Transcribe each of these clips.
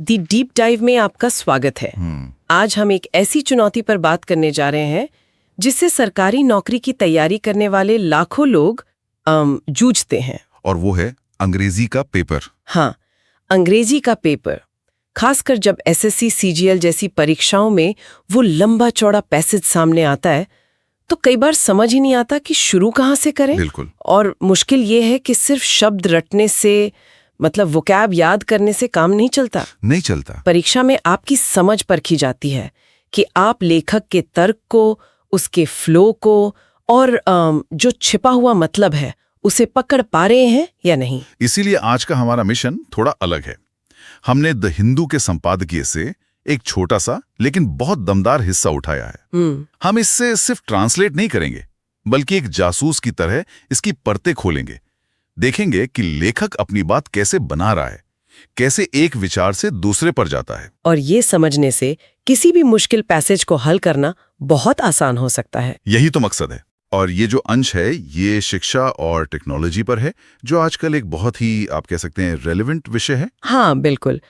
दी deep dive में आपका स्वागत है। आज हम एक ऐसी चुनौती पर बात करने जा रहे हैं जिससे सरकारी नौकरी की तैयारी करने वाले लाखों लोग जूझते हैं। और वो है अंग्रेजी का पेपर। हाँ, अंग्रेजी का पेपर। खासकर जब एसएससी सीजीएल जैसी परीक्षाओं में वो लंबा चौड़ा पैसेज सामने आता है तो कई बार समझ ही नहीं आता कि शुरू कहाँ से करें। बिल्कुल। और मुश्किल ये है कि सिर्फ शब्द रटने से, मतलब वोकैब याद करने से काम नहीं चलता। परीक्षा में आपकी समझ परखी जाती है कि आप लेखक के तर्क को, उसके फ्लो को और जो छिपा हुआ मतलब है उसे पकड़ पा रहे हैं या नहीं। इसीलिए आज का हमारा मिशन थोड़ा अलग है। हमने द हिंदू के संपादकीय से एक छोटा सा लेकिन बहुत दमदार हिस्सा उठाया है। हम इससे सिर्फ ट्रांसलेट नहीं करेंगे, बल्कि एक जासूस की तरह इसकी परतें खोलेंगे। देखेंगे कि लेखक अपनी बात कैसे बना रहा है, कैसे एक विचार से दूसरे पर जाता है। और ये समझने से किसी भी मुश्किल पैसेज को हल करना बहुत आसान हो सकता है। यही तो मकसद है। और ये जो अंश है ये शिक्षा और टेक्नोलॉजी पर है, जो आजकल एक बहुत ही, आप कह सकते हैं, रेलेवेंट विषय है। हाँ बिल्कुल।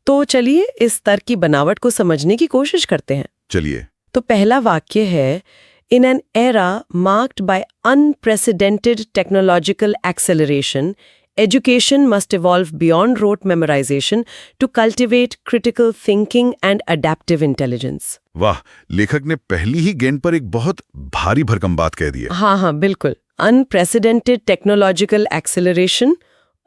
तो चलिए इस तर्क की बनावट को समझने की कोशिश करते हैं। चलिए। तो पहला वाक्य है, In an era marked by unprecedented technological acceleration, education must evolve beyond rote memorization to cultivate critical thinking and adaptive intelligence. वाह, लेखक ने पहली ही गेंद पर एक बहुत भारी भरकम बात कह दी है। हाँ, बिल्कुल। Unprecedented technological acceleration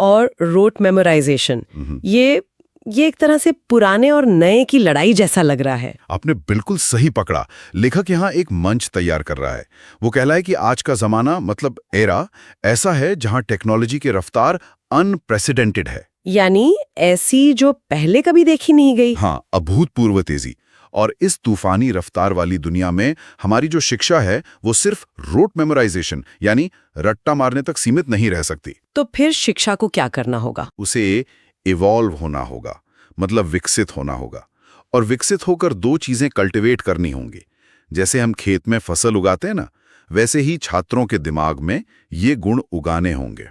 और rote memorization, ये एक तरह से पुराने और नए की लड़ाई जैसा लग रहा है। आपने बिल्कुल सही पकड़ा। लेखक यहाँ एक मंच तैयार कर रहा है। वो कह रहा है कि आज का जमाना, मतलब एरा, ऐसा है जहाँ टेक्नोलॉजी की रफ्तार अनप्रेसिडेंटेड है, यानी ऐसी जो पहले कभी देखी नहीं गई। हाँ, अभूतपूर्व तेजी। और इस तूफानी रफ्तार वाली दुनिया में हमारी जो शिक्षा है वो सिर्फ रोट मेमोराइजेशन यानी रट्टा मारने तक सीमित नहीं रह सकती। तो फिर शिक्षा को क्या करना होगा? उसे इवॉल्व होना होगा, मतलब विकसित होना होगा। और विकसित होकर दो चीजें कल्टिवेट करनी होंगी। जैसे हम खेत में फसल उगाते हैं ना, वैसे ही छात्रों के दिमाग में ये गुण उगाने होंगे।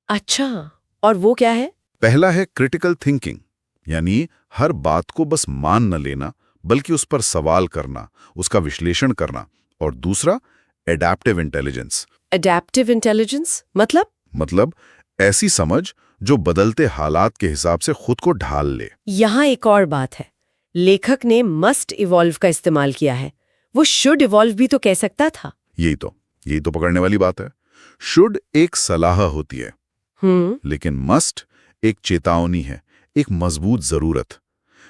अच्छा, और वो क्या है? पहला है क्रिटिकल थिंकिंग, यानी हर बात को बस मान न लेना, बल्कि उस पर सवाल करना, उसका विश्लेषण करना। और दूसरा एडैप्टिव इंटेलिजेंस। एडैप्टिव इंटेलिजेंस मतलब ऐसी समझ जो बदलते हालात के हिसाब से खुद को ढाल ले। यहाँ एक और बात है, लेखक ने मस्ट इवॉल्व का इस्तेमाल किया है। वो शुड इवॉल्व भी तो कह सकता था। यही तो पकड़ने वाली बात है। शुड एक सलाह होती है, लेकिन मस्ट एक चेतावनी है, एक मजबूत जरूरत।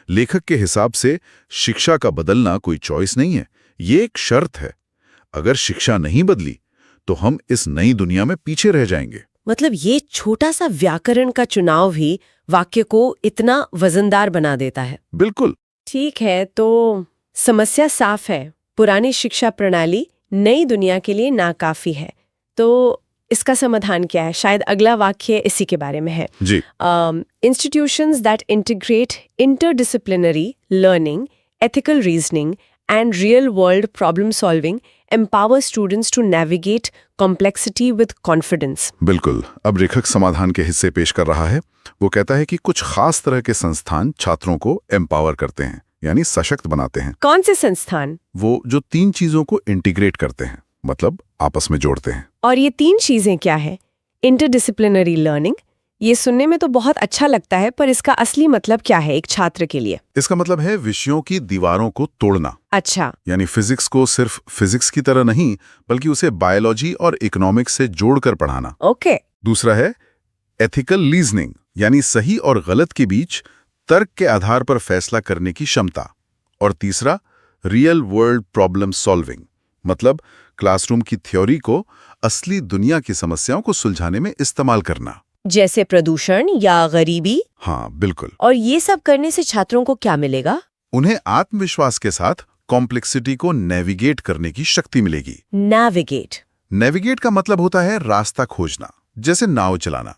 लेखक के हिसाब से शिक्षा का बदलना कोई चॉइस नहीं है, ये एक शर्त है। अगर शिक्षा नहीं बदली तो हम इस नई दुनिया में पीछे रह जाएंगे। मतलब ये छोटा सा व्याकरण का चुनाव भी वाक्य को इतना वजनदार बना देता है। बिल्कुल। ठीक है, तो समस्या साफ है। पुरानी शिक्षा प्रणाली नई दुनिया के लिए नाकाफी है। तो इसका समाधान क्या है? शायद अगला वाक्य इसी के बारे में है जी। Institutions that integrate interdisciplinary learning, ethical reasoning and real-world problem solving empower students to navigate complexity with confidence. बिल्कुल। अब लेखक समाधान के हिस्से पेश कर रहा है। वो कहता है कि कुछ खास तरह के संस्थान छात्रों को एम्पावर करते हैं, यानी सशक्त बनाते हैं। कौन से संस्थान? वो जो तीन चीजों को इंटीग्रेट करते हैं, मतलब आपस में जोड़ते हैं। और ये तीन चीजें क्या है? इंटरडिसिप्लिनरी लर्निंग, ये सुनने में तो बहुत अच्छा लगता है, पर इसका असली मतलब क्या है एक छात्र के लिए? इसका मतलब है विषयों की दीवारों को तोड़ना। अच्छा। यानी फिजिक्स को सिर्फ फिजिक्स की तरह नहीं, बल्कि उसे बायोलॉजी और इकोनॉमिक्स से जोड़कर पढ़ाना। ओके। दूसरा है एथिकल रीजनिंग, यानी सही और गलत के बीच तर्क के आधार पर फैसला करने की क्षमता। और तीसरा रियल वर्ल्ड प्रॉब्लम सॉल्विंग, मतलब क्लासरूम की थ्योरी को असली दुनिया की समस्याओं को सुलझाने में इस्तेमाल करना। जैसे प्रदूषण या गरीबी? हाँ बिल्कुल। और ये सब करने से छात्रों को क्या मिलेगा? उन्हें आत्मविश्वास के साथ कॉम्प्लेक्सिटी को नेविगेट करने की शक्ति मिलेगी। नेविगेट का मतलब होता है रास्ता खोजना, जैसे नाव चलाना।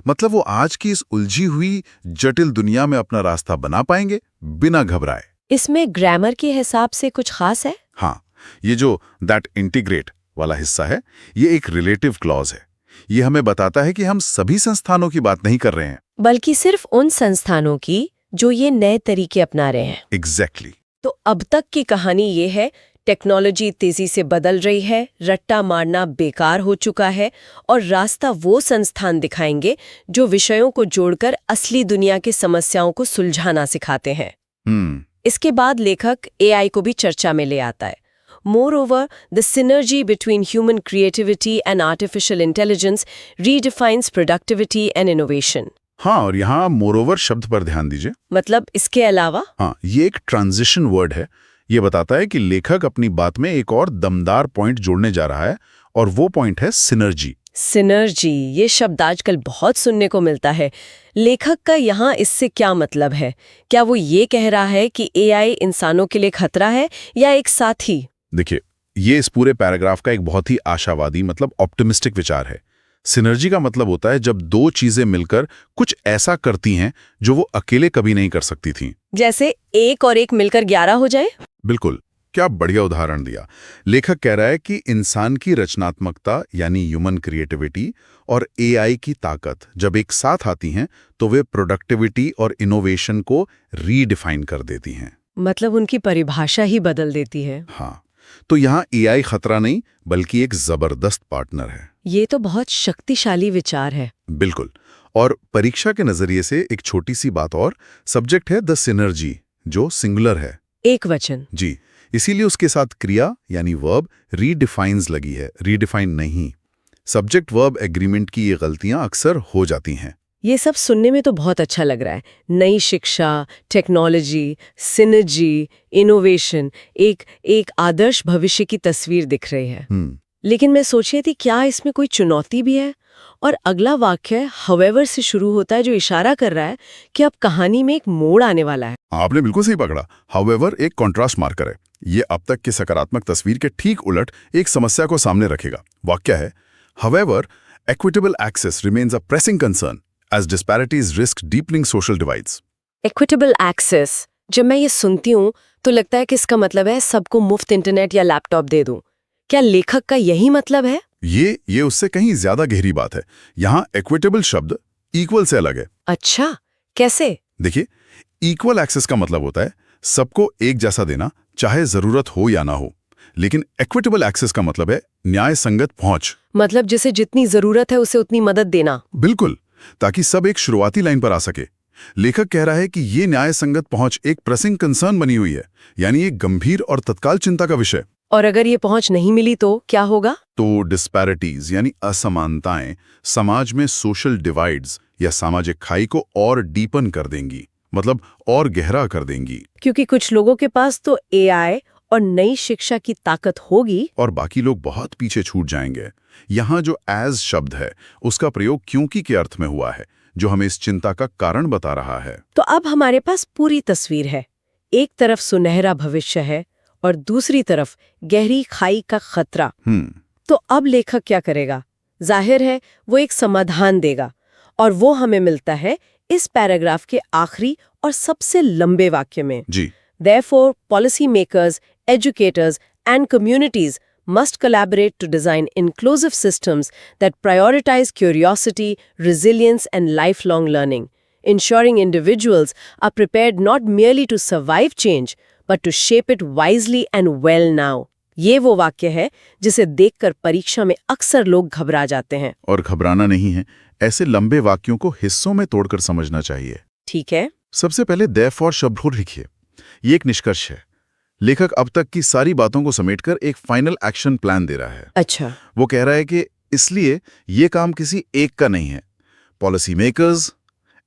मतलब वो आज की इस उलझी हुई जटिल दुनिया में अपना रास्ता बना पाएंगे बिना घबराए। इसमें ग्रामर के हिसाब से कुछ खास है? हाँ, ये जो दैट इंटीग्रेट वाला हिस्सा है, ये एक रिलेटिव क्लॉज है। ये हमें बताता है कि हम सभी संस्थानों की बात नहीं कर रहे हैं, बल्कि सिर्फ उन संस्थानों की जो ये नए तरीके अपना रहे हैं। एग्जैक्टली। तो अब तक की कहानी ये है, टेक्नोलॉजी तेजी से बदल रही है, रट्टा मारना बेकार हो चुका है और रास्ता वो संस्थान दिखाएंगे जो विषयों को जोड़कर असली दुनिया की समस्याओं को सुलझाना सिखाते हैं। इसके बाद लेखक AI को भी चर्चा में ले आता है। Moreover, the synergy between human creativity and artificial intelligence redefines productivity and innovation. हाँ, और यहाँ moreover शब्द पर ध्यान दीजिए। मतलब इसके अलावा? हाँ, ये एक ट्रांजिशन वर्ड है। ये बताता है कि लेखक अपनी बात में एक और दमदार पॉइंट जोड़ने जा रहा है और वो पॉइंट है सिनर्जी। सिनर्जी, ये शब्द आजकल बहुत सुनने को मिलता है। लेखक का यहाँ इससे क्या मतलब है? क्या वो ये कह रहा है कि AI इंसानों के लिए खतरा है या एक साथी? देखिए, ये इस पूरे पैराग्राफ का एक बहुत ही आशावादी मतलब ऑप्टिमिस्टिक विचार है। सिनर्जी का मतलब होता है जब दो चीजें मिलकर कुछ ऐसा करती हैं जो वो अकेले कभी नहीं कर सकती थीं। जैसे 1 और 1 मिलकर 11 हो जाए? बिल्कुल, क्या बढ़िया उदाहरण दिया। लेखक कह रहा है कि इंसान की रचनात्मकता यानी ह्यूमन क्रिएटिविटी और AI की ताकत जब एक साथ आती हैं तो वे प्रोडक्टिविटी और इनोवेशन को रीडिफाइन कर देती हैं। मतलब उनकी परिभाषा ही बदल देती है। हाँ, तो यहाँ AI खतरा नहीं बल्कि एक जबरदस्त पार्टनर है। ये तो बहुत शक्तिशाली विचार है। बिल्कुल। और परीक्षा के नजरिए से एक छोटी सी बात और, सब्जेक्ट है द सिनर्जी जो सिंगुलर है, एक वचन। जी, इसीलिए उसके साथ क्रिया यानी वर्ब रीडिफाइंस लगी है, रीडिफाइन नहीं। सब्जेक्ट वर्ब एग्रीमेंट की ये गलतियां अक्सर हो जाती हैं। ये सब सुनने में तो बहुत अच्छा लग रहा है। नई शिक्षा, टेक्नोलॉजी, सिनर्जी, इनोवेशन, एक आदर्श भविष्य की तस्वीर दिख रही है। लेकिन मैं सोच रही थी क्या इसमें कोई चुनौती भी है? और अगला वाक्य हाउएवर से शुरू होता है जो इशारा कर रहा है कि अब कहानी में एक मोड़ आने वाला है। आपने बिल्कुल सही पकड़ा। हाउएवर एक कॉन्ट्रास्ट मार्कर है। ये अब तक की सकारात्मक तस्वीर के ठीक उलट एक समस्या को सामने रखेगा। वाक्य है, however equitable access remains a pressing concern as disparities risk deepening social divides. Equitable access, जब मैं ये सुनती हूँ तो लगता है कि इसका मतलब है सबको मुफ्त इंटरनेट या लैपटॉप दे दूं। क्या लेखक का यही मतलब है? ये उससे कहीं ज्यादा गहरी बात है। यहाँ equitable शब्द equal से अलग है। अच्छा, कैसे? देखिए, equal access का मतलब होता है सबको एक जैसा देना, चाहे जरूरत हो या ना हो। लेकिन equitable access का मतलब है न्याय संगत पहुंच। मतलब जिसे जितनी जरूरत है उसे उतनी मदद देना। बिल्कुल, ताकि सब एक शुरुआती लाइन पर आ सके। लेखक कह रहा है कि ये न्याय संगत पहुंच एक प्रेसिंग कंसर्न बनी हुई है, यानी एक गंभीर और तत्काल चिंता का विषय। और अगर ये पहुंच नहीं मिली तो क्या होगा? तो डिस्पैरिटीज यानी असमानताएं समाज में सोशल डिवाइड्स या सामाजिक खाई को और डीपन कर देंगी, मतलब और गहरा कर देंगी। क्योंकि कुछ लोगों के पास तो AI और नई शिक्षा की ताकत होगी और बाकी लोग बहुत पीछे छूट जाएंगे। यहाँ जो एज शब्द है उसका प्रयोग क्योंकि के अर्थ में हुआ है, जो हमें इस चिंता का कारण बता रहा है। तो अब हमारे पास पूरी तस्वीर है। एक तरफ सुनहरा भविष्य है और दूसरी तरफ गहरी खाई का खतरा। तो अब लेखक क्या करेगा? जाहिर है वो एक समाधान देगा और वो हमें मिलता है इस पैराग्राफ के आखिरी और सबसे लंबे वाक्य में। जी। Therefore, policymakers, educators, and communities must collaborate to design inclusive systems that prioritize curiosity, resilience, and lifelong learning, ensuring individuals are prepared not merely to survive change, but to shape it wisely and well now. ये वो वाक्य है जिसे देखकर परीक्षा में अक्सर लोग घबरा जाते हैं। और घबराना नहीं है, ऐसे लंबे वाक्यों को हिस्सों में तोड़कर समझना चाहिए। ठीक है। सबसे पहले therefore शब्द को लिखिए। ये एक निष्कर्ष है। लेखक अब तक की सारी बातों को समेटकर एक फाइनल एक्शन प्लान दे रहा है। अच्छा। वो कह रहा है कि इसलिए ये काम किसी एक का नहीं है। पॉलिसी मेकर्स,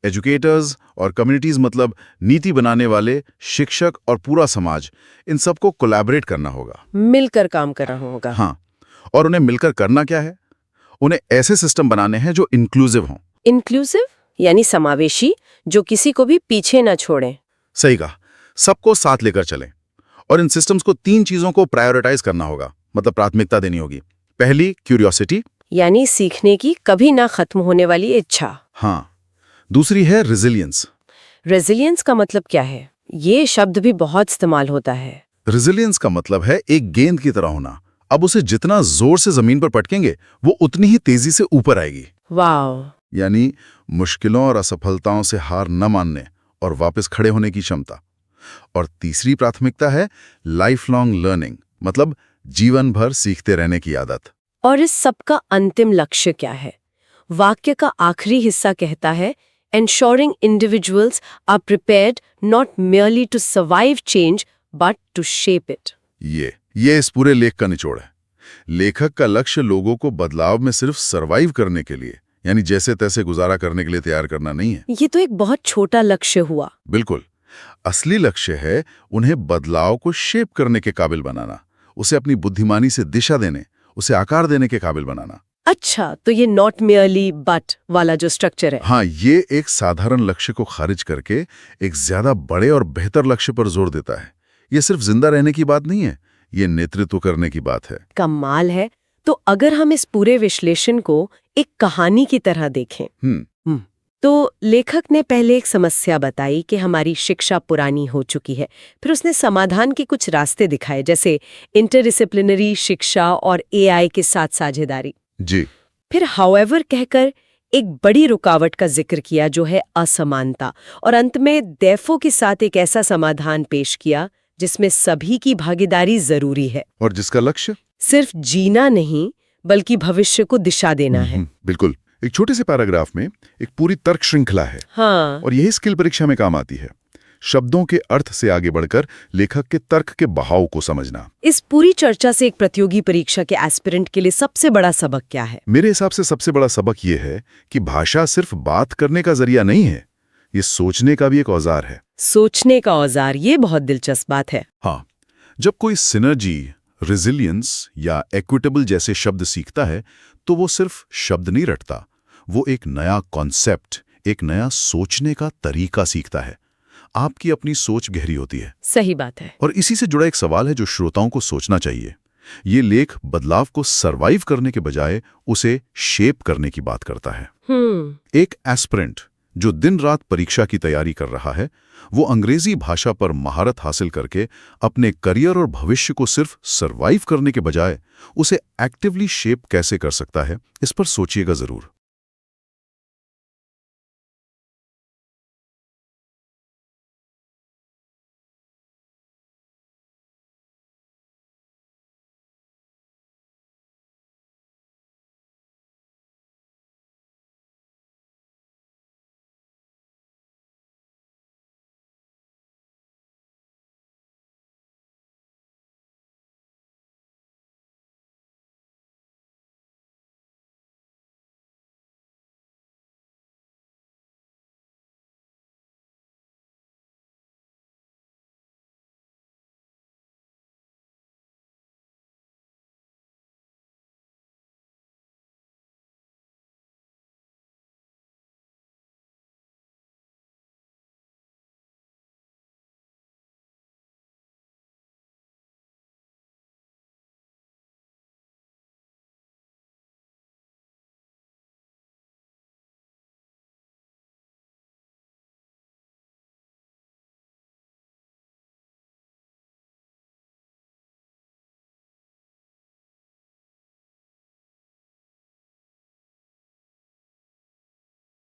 एजुकेटर्स और कम्युनिटीज मतलब नीति बनाने वाले, शिक्षक और पूरा समाज, इन सबको कोलैबोरेट करना होगा, मिलकर काम करना होगा। हाँ, और उन्हें मिलकर करना क्या है? उन्हें ऐसे सिस्टम बनाने हैं जो इंक्लूसिव हों। इंक्लूसिव यानी समावेशी, जो किसी को भी पीछे न छोड़े। सही कहा, सबको साथ लेकर चलें। और इन सिस्टम्स को 3 चीजों को प्रायोरिटाइज करना होगा, मतलब प्राथमिकता देनी होगी। पहली, क्यूरियोसिटी यानी सीखने की कभी ना खत्म होने वाली इच्छा। हाँ। दूसरी है रेजिलियंस। रेजिलियंस का मतलब क्या है? ये शब्द भी बहुत इस्तेमाल होता है। रेजिलियंस का मतलब है एक गेंद की तरह होना। अब उसे जितना जोर से जमीन पर पटकेंगे वो उतनी ही तेजी से ऊपर आएगी। वाह। यानी मुश्किलों और असफलताओं से हार न मानने और वापस खड़े होने की क्षमता। और तीसरी प्राथमिकता है लाइफ लॉन्ग लर्निंग, मतलब जीवन भर सीखते रहने की आदत। और इस सब का अंतिम लक्ष्य क्या है? वाक्य का आखिरी हिस्सा कहता है, ensuring individuals are prepared not merely to survive change but to shape it. ये इस पूरे लेख का निचोड़ है। लेखक का लक्ष्य लोगों को बदलाव में सिर्फ सरवाइव करने के लिए, यानी जैसे तैसे गुजारा करने के लिए तैयार करना नहीं है। ये तो एक बहुत छोटा लक्ष्य हुआ। बिल्कुल। असली लक्ष्य है उन्हें बदलाव को शेप करने के काबिल बनाना, उसे अपनी बुद्धिमानी से दिशा देने, उसे आकार देने के काबिल बनाना। अच्छा, तो ये नॉट merely but वाला जो स्ट्रक्चर है। हाँ, ये एक साधारण लक्ष्य को खारिज करके एक ज्यादा बड़े और बेहतर लक्ष्य पर जोर देता है। ये सिर्फ जिंदा रहने की बात नहीं है, ये नेतृत्व करने की बात है। कमाल है। तो अगर हम इस पूरे विश्लेषण को एक कहानी की तरह देखें, तो लेखक ने पहले एक समस्या बताई कि हमारी शिक्षा पुरानी हो चुकी है। फिर उसने समाधान के कुछ रास्ते दिखाए, जैसे इंटरडिसिप्लिनरी शिक्षा और AI के साथ साझेदारी। जी। फिर हाउएवर कहकर एक बड़ी रुकावट का जिक्र किया, जो है असमानता। और अंत में देफो के साथ एक ऐसा समाधान पेश किया जिसमें सभी की भागीदारी जरूरी है, और जिसका लक्ष्य सिर्फ जीना नहीं बल्कि भविष्य को दिशा देना है। बिल्कुल। एक छोटे से पैराग्राफ में एक पूरी तर्क श्रृंखला है। हाँ। और यही स्किल परीक्षा में काम आती है। शब्दों के अर्थ से आगे बढ़कर लेखक के तर्क के बहाव को समझना। इस पूरी चर्चा से एक प्रतियोगी परीक्षा के एस्पिरेंट के लिए सबसे बड़ा सबक क्या है? मेरे हिसाब से सबसे बड़ा सबक ये है कि भाषा सिर्फ बात करने का जरिया नहीं है, ये सोचने का भी एक औजार है। सोचने का औजार, ये बहुत दिलचस्प बात है। हाँ, जब कोई सिनर्जी, रेजिलियंस या इक्विटेबल जैसे शब्द सीखता है तो वो सिर्फ शब्द नहीं रटता, वो एक नया कॉन्सेप्ट, एक नया सोचने का तरीका सीखता है। आपकी अपनी सोच गहरी होती है। सही बात है। और इसी से जुड़ा एक सवाल है जो श्रोताओं को सोचना चाहिए। ये लेख बदलाव को सरवाइव करने के बजाय उसे शेप करने की बात करता है। एक एस्पिरेंट जो दिन रात परीक्षा की तैयारी कर रहा है, वो अंग्रेजी भाषा पर महारत हासिल करके अपने करियर और भविष्य को सिर्फ सरवाइव करने के बजाय उसे एक्टिवली शेप कैसे कर सकता है, इस पर सोचिएगा जरूर।